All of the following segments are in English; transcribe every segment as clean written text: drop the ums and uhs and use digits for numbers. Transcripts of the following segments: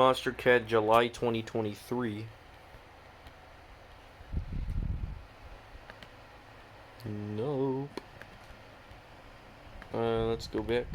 Monstercat July 2023. Nope. Let's go back.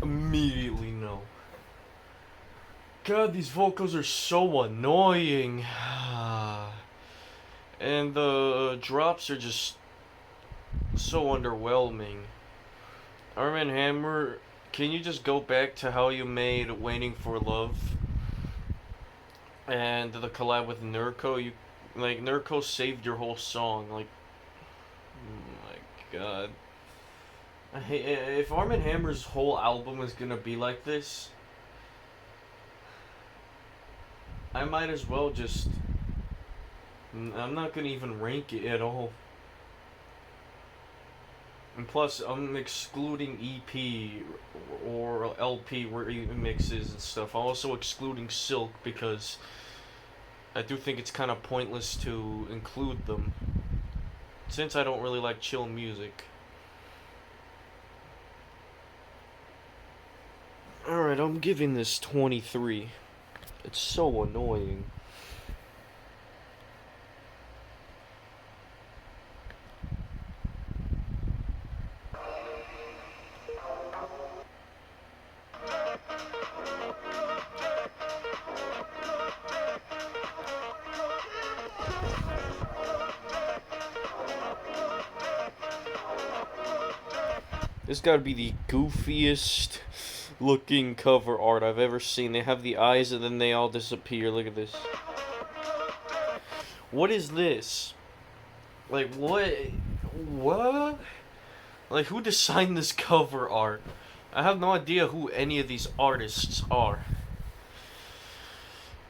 Immediately no. God, these vocals are so annoying. And the drops are just so underwhelming. Arm & Hammer, can you just go back to how you made Waiting for Love? And the collab with Nurko, Nurko saved your whole song. Like, oh my god. If Arm & Hammer's whole album is gonna be like this, I might as well just... I'm not gonna even rank it at all. And plus, I'm excluding EP or LP remixes and stuff. I'm also excluding Silk because I do think it's kind of pointless to include them, since I don't really like chill music. Alright, I'm giving this 23. It's so annoying. This gotta be the goofiest looking cover art I've ever seen. They have the eyes and then they all disappear. Look at this. What is this? Like, what? What? Like, who designed this cover art? I have no idea who any of these artists are.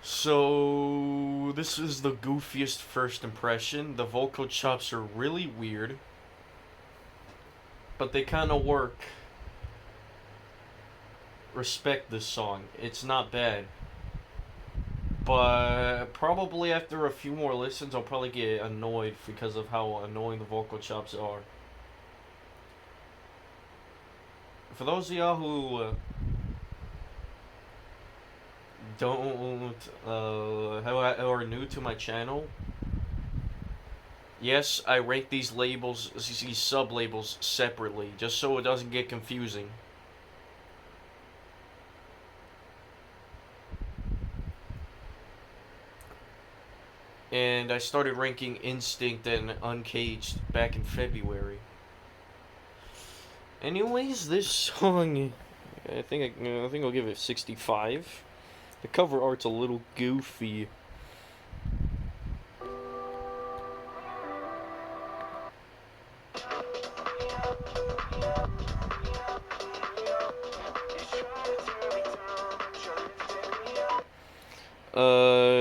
So, this is the goofiest first impression. The vocal chops are really weird, but they kind of work. Respect this song. It's not bad. But probably after a few more listens, I'll probably get annoyed because of how annoying the vocal chops are. For those of y'all who don't who are new to my channel, yes, I rank these labels, these sub-labels separately, just so it doesn't get confusing. And I started ranking Instinct and Uncaged back in February. Anyways, this song, I think I'll give it 65. The cover art's a little goofy.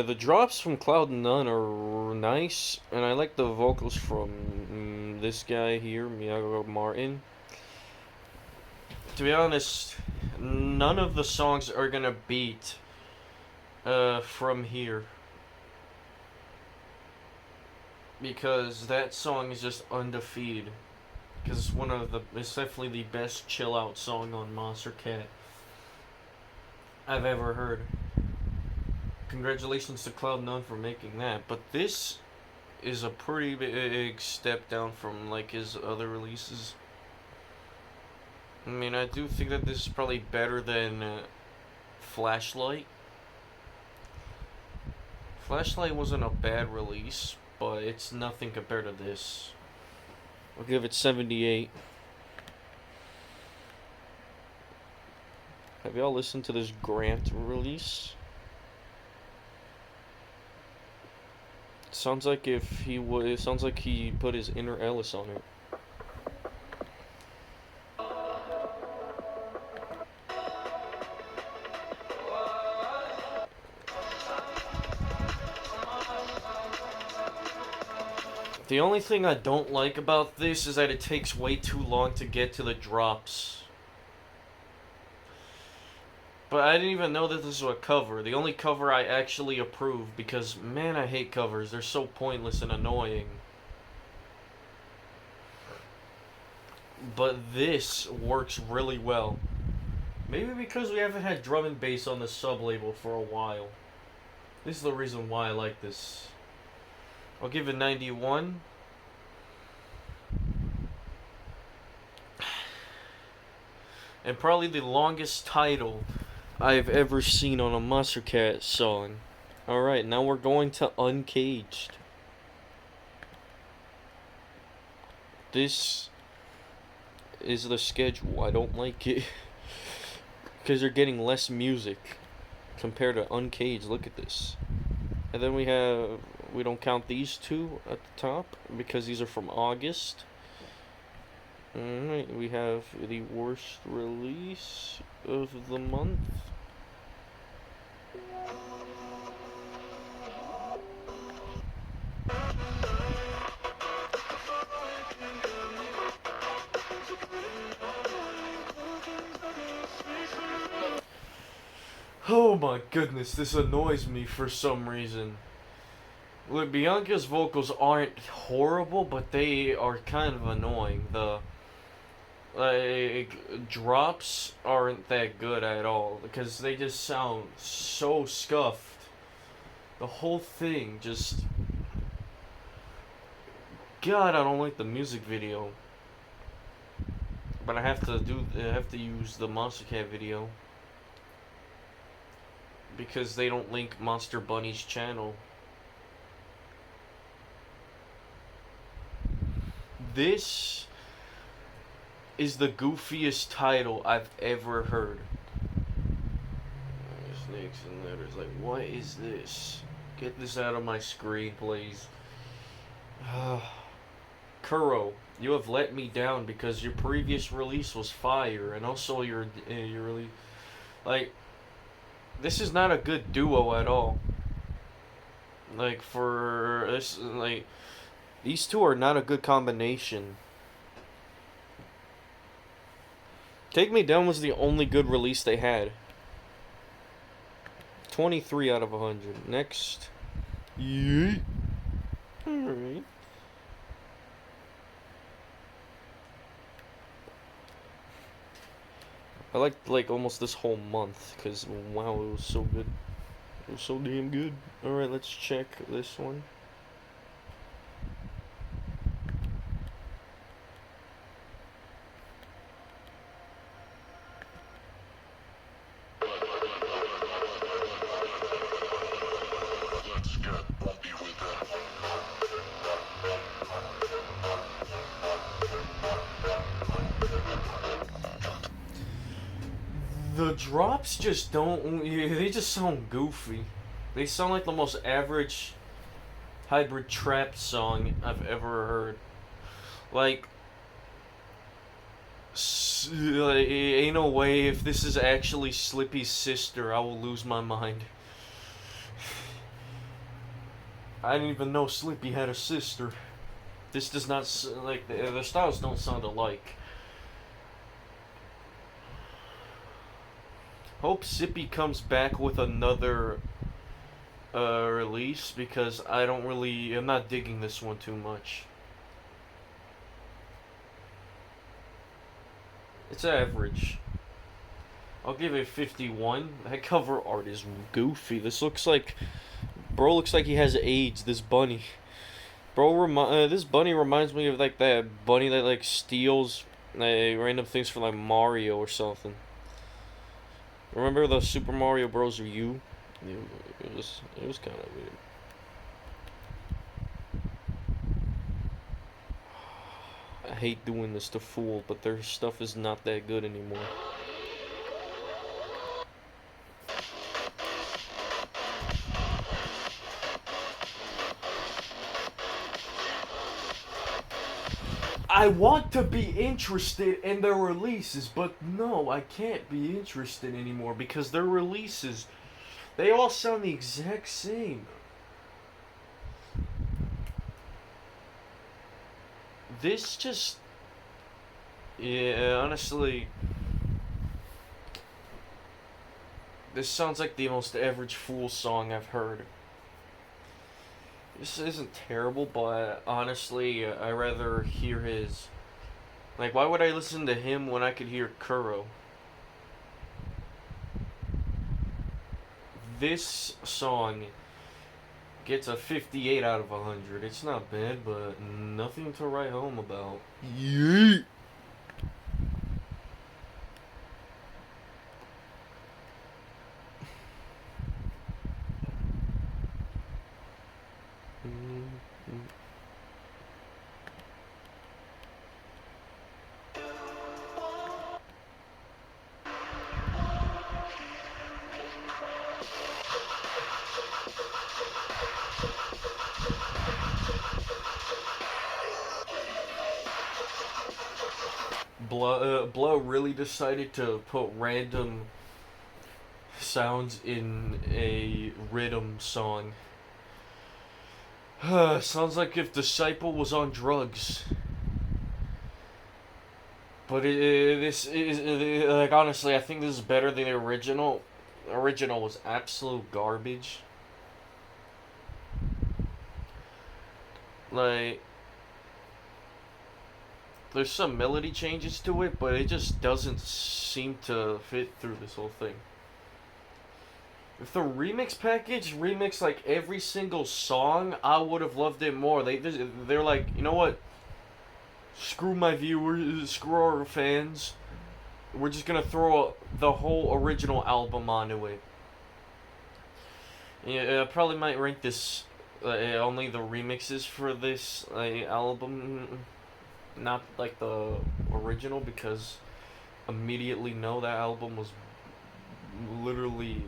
The drops from Cloud None are nice, and I like the vocals from this guy here, Miyago Martin. To be honest, none of the songs are gonna beat From Here, because that song is just undefeated. Because it's definitely the best chill out song on Monstercat I've ever heard. Congratulations to Cloud9 for making that, but this is a pretty big step down from like his other releases. I mean, I do think that this is probably better than Flashlight. Flashlight wasn't a bad release, but it's nothing compared to this. I'll give it 78. Have y'all listened to this Grant release? It sounds like it sounds like he put his inner Ellis on it. The only thing I don't like about this is that it takes way too long to get to the drops. But I didn't even know that this was a cover. The only cover I actually approve because, man, I hate covers. They're so pointless and annoying. But this works really well. Maybe because we haven't had drum and bass on the sub label for a while. This is the reason why I like this. I'll give it 91. And probably the longest title I've ever seen on a Monstercat song. Alright, now we're going to Uncaged. This is the schedule. I don't like it. Because they're getting less music compared to Uncaged. Look at this. And then we don't count these two at the top because these are from August. Alright, we have the worst release of the month. Oh my goodness, this annoys me for some reason. Look, Bianca's vocals aren't horrible, but they are kind of annoying. The drops aren't that good at all because they just sound so scuffed. The whole thing just, God, I don't like the music video. But I have to use the Monstercat video because they don't link Monster Bunny's channel. This is the goofiest title I've ever heard. Snakes and letters. Like, what is this? Get this out of my screen, please. Kuro, you have let me down because your previous release was fire, and also your really, like, this is not a good duo at all. Like, for this, like, these two are not a good combination. Take Me Down was the only good release they had. 23 out of 100. Next. Yeet. Alright. I liked, like, almost this whole month, because, wow, it was so good. It was so damn good. Alright, let's check this one. The drops just don't, they just sound goofy. They sound like the most average hybrid trap song I've ever heard. Like, ain't no way if this is actually Slippy's sister, I will lose my mind. I didn't even know Slippy had a sister. This does not, like, the styles don't sound alike. Hope Sippy comes back with another release because I'm not digging this one too much. It's average. I'll give it 51. That cover art is goofy. This looks like, bro looks like he has AIDS, this bunny. This bunny reminds me of like that bunny that like steals random things from like Mario or something. Remember the Super Mario Bros. U? It was kind of weird. I hate doing this to Fool, but their stuff is not that good anymore. I want to be interested in their releases, but no, I can't be interested anymore because their releases, they all sound the exact same. This just, yeah, honestly, This sounds like the most average fool song I've heard. This isn't terrible, but honestly, I rather hear his. Like, why would I listen to him when I could hear Kuro? This song gets a 58 out of 100. It's not bad, but nothing to write home about. Yeet! Blow really decided to put random sounds in a rhythm song. Sounds like if Disciple was on drugs. But this is like, honestly, I think this is better than the original. The original was absolute garbage. Like, there's some melody changes to it, but it just doesn't seem to fit through this whole thing. If the remix package remixed like every single song, I would have loved it more. They're like, you know what? Screw my viewers, screw our fans. We're just gonna throw the whole original album onto it. Yeah, I probably might rank this only the remixes for this album, not like the original, because immediately know that album was literally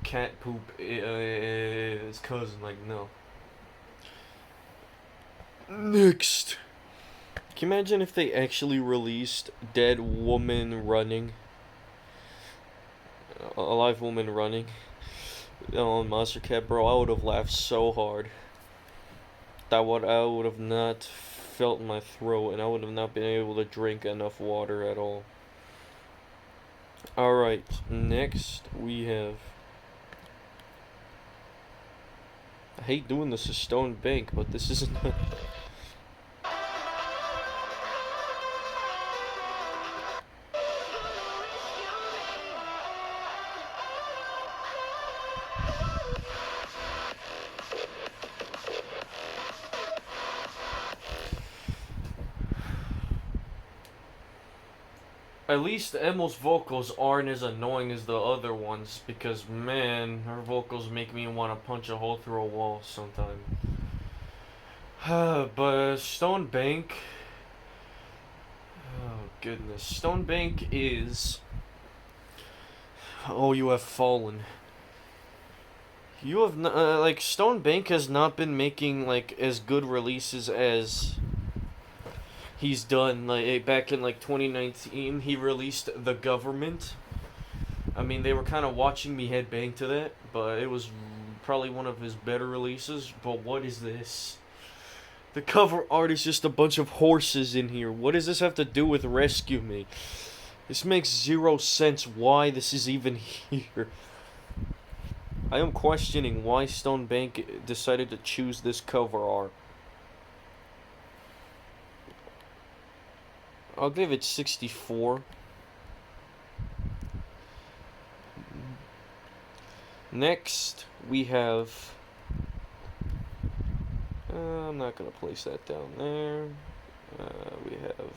cat poop. His cousin, like, no. Next. Can you imagine if they actually released Dead Woman Running? A live woman running on Monstercat, bro. I would have laughed so hard. I would have not felt my throat, and I would have not been able to drink enough water at all. Alright, next we have. I hate doing this to Stone Bank, but this isn't. At least Emma's vocals aren't as annoying as the other ones, because man, her vocals make me want to punch a hole through a wall sometimes. But Stone Bank. Oh goodness, Stone Bank is. Oh, you have fallen. You have not, like, Stone Bank has not been making like as good releases as he's done. Like back in like 2019, he released The Government. I mean, they were kind of watching me headbang to that, but it was probably one of his better releases. But what is this? The cover art is just a bunch of horses in here. What does this have to do with Rescue Me? This makes zero sense why this is even here. I am questioning why Stone Bank decided to choose this cover art. I'll give it 64. Next, we have. I'm not gonna place that down there. We have.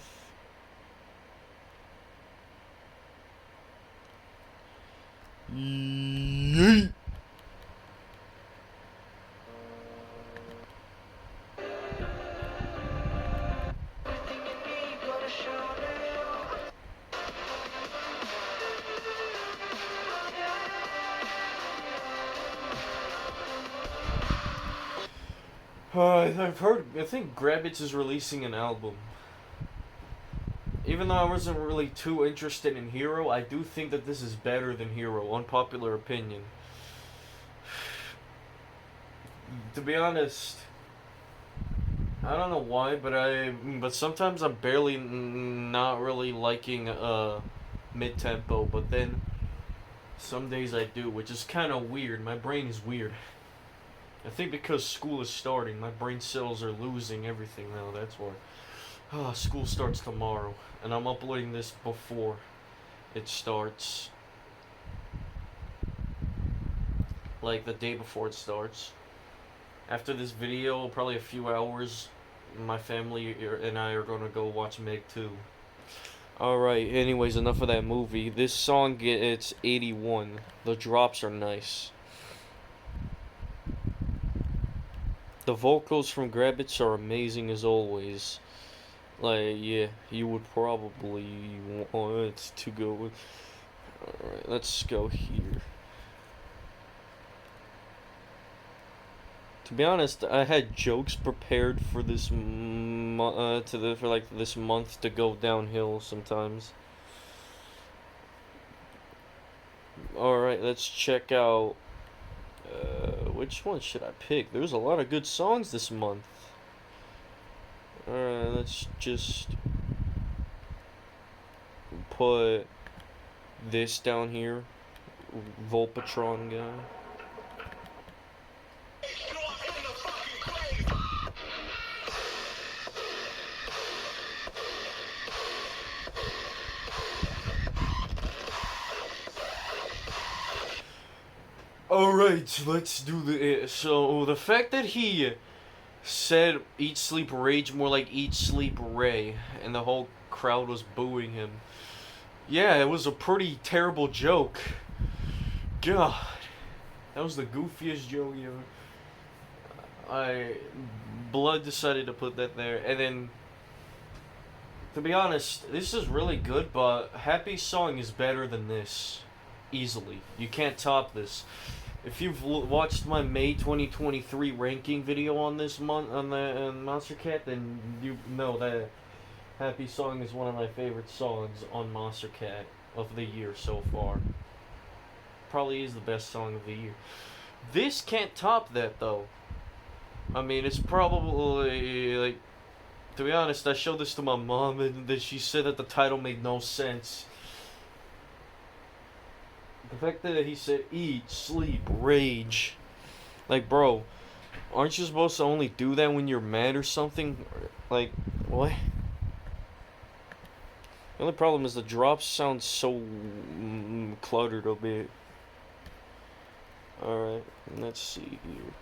Yeet. I've heard. I think Grabbits is releasing an album. Even though I wasn't really too interested in Hero, I do think that this is better than Hero. Unpopular opinion. To be honest, I don't know why, but sometimes I'm barely not really liking mid tempo. But then Some days I do, which is kind of weird. My brain is weird. I think because school is starting, my brain cells are losing everything now. That's why. School starts tomorrow, and I'm uploading this before it starts. Like the day before it starts. After this video, probably a few hours, my family and I are gonna go watch Meg 2. Alright, anyways, enough of that movie. This song gets 81. The drops are nice. The vocals from Grabbits are amazing as always. Like, yeah, you would probably want to go with. Alright, let's go here. To be honest, I had jokes prepared for this this month to go downhill sometimes. All right, let's check out. Which one should I pick? There's a lot of good songs this month. All right, let's just put this down here. Volpatron guy. Alright, let's do the. So, the fact that he said Eat Sleep Rage more like Eat Sleep Ray, and the whole crowd was booing him. Yeah, it was a pretty terrible joke. God, that was the goofiest joke ever. Blood decided to put that there, and then. To be honest, this is really good, but Happy Song is better than this. Easily. You can't top this. If you've watched my May 2023 ranking video on this month on the Monstercat, then you know that Happy Song is one of my favorite songs on Monstercat of the year so far. Probably is the best song of the year. This can't top that though. I mean, it's probably like, to be honest, I showed this to my mom and then she said that the title made no sense. The fact that he said eat, sleep, rage. Like, bro, aren't you supposed to only do that when you're mad or something? Like, what? The only problem is the drops sound so cluttered a bit. Alright, let's see here.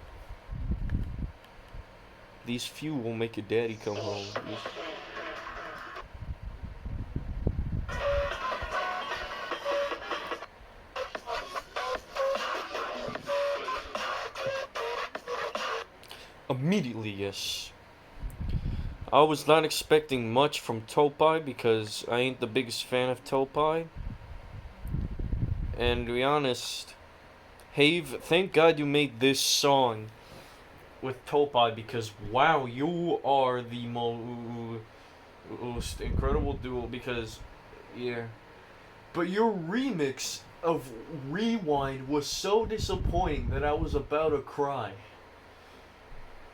These few will make your daddy come home. Immediately, yes. I was not expecting much from Topai because I ain't the biggest fan of Topai. And to be honest, Have, thank God you made this song with Topai because wow, you are the most incredible duo because, yeah. But your remix of Rewind was so disappointing that I was about to cry.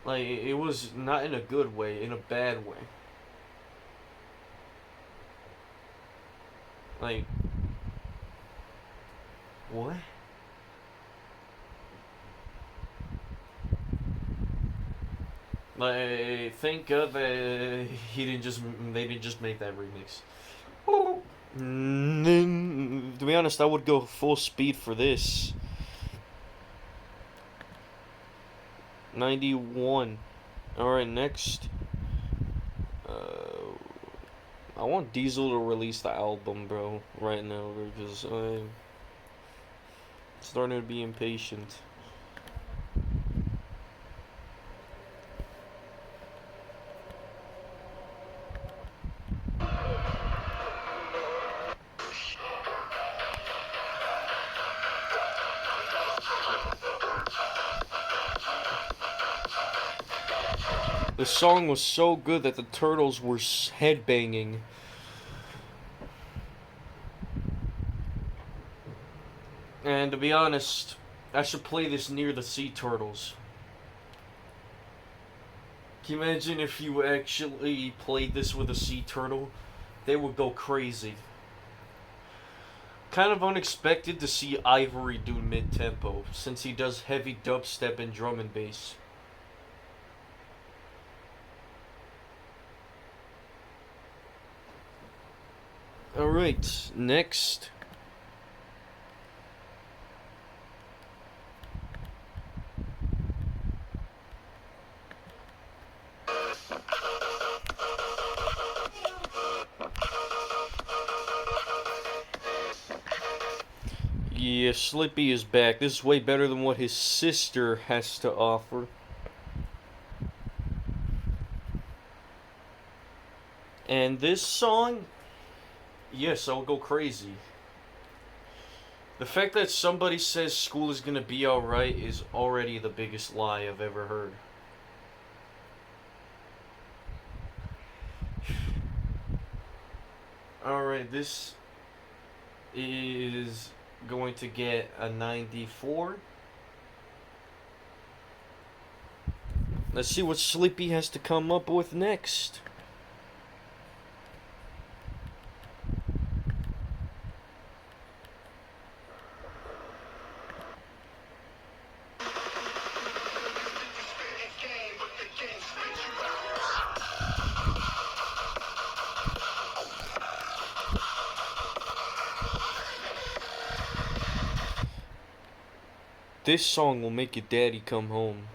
Like, it was not in a good way, in a bad way. Like, what? Like, thank God that they didn't just make that remix. To be honest, I would go full speed for this. 91. Alright, next. I want Diesel to release the album, bro, right now, because I'm starting to be impatient. The song was so good that the turtles were headbanging. And to be honest, I should play this near the sea turtles. Can you imagine if you actually played this with a sea turtle? They would go crazy. Kind of unexpected to see Ivory do mid-tempo, since he does heavy dubstep and drum and bass. Alright, next. Yeah, Slippy is back. This is way better than what his sister has to offer. And this song, yes, I'll go crazy. The fact that somebody says school is gonna be alright is already the biggest lie I've ever heard. Alright, this is going to get a 94. Let's see what Sleepy has to come up with next. This song will make your daddy come home.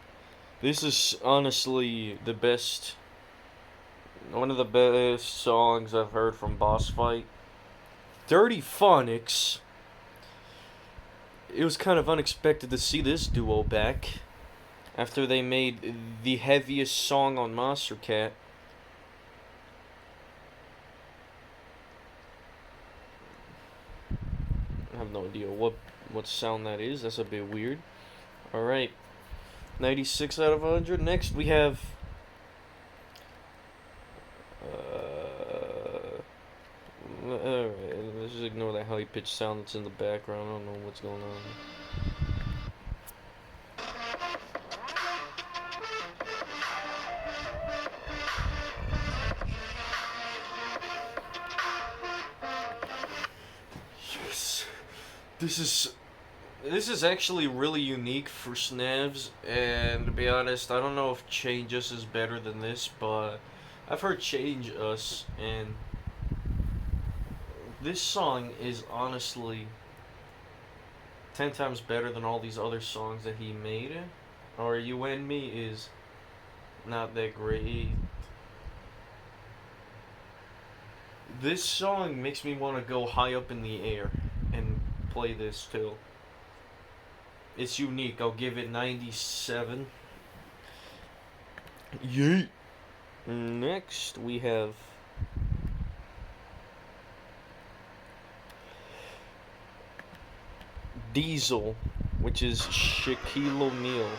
This is honestly the best, one of the best songs I've heard from Boss Fight. Dirty Phonics. It was kind of unexpected to see this duo back after they made the heaviest song on Monstercat. I have no idea what sound that is. That's a bit weird. Alright. 96 out of 100. Next we have alright, let's just ignore that high pitched sound that's in the background. I don't know what's going on. Yes. This is actually really unique for Snavs, and to be honest, I don't know if Change Us is better than this, but I've heard Change Us, and this song is honestly 10 times better than all these other songs that he made. Or You and Me is not that great. This song makes me want to go high up in the air and play this too. It's unique. I'll give it 97. Yeet. Next, we have Diesel, which is Shaquille O'Neal.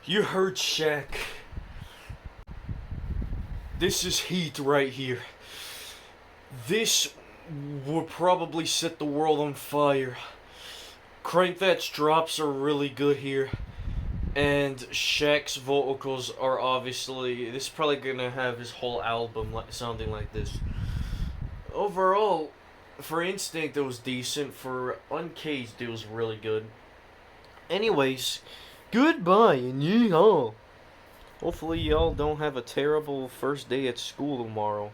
You heard Shaq. This is heat right here. This would probably set the world on fire. Crank That's drops are really good here. And Shaq's vocals are obviously... This is probably gonna have his whole album sounding like this. Overall, for Instinct it was decent. For Uncaged it was really good. Anyways... Goodbye and yeehaw. Hopefully y'all don't have a terrible first day at school tomorrow.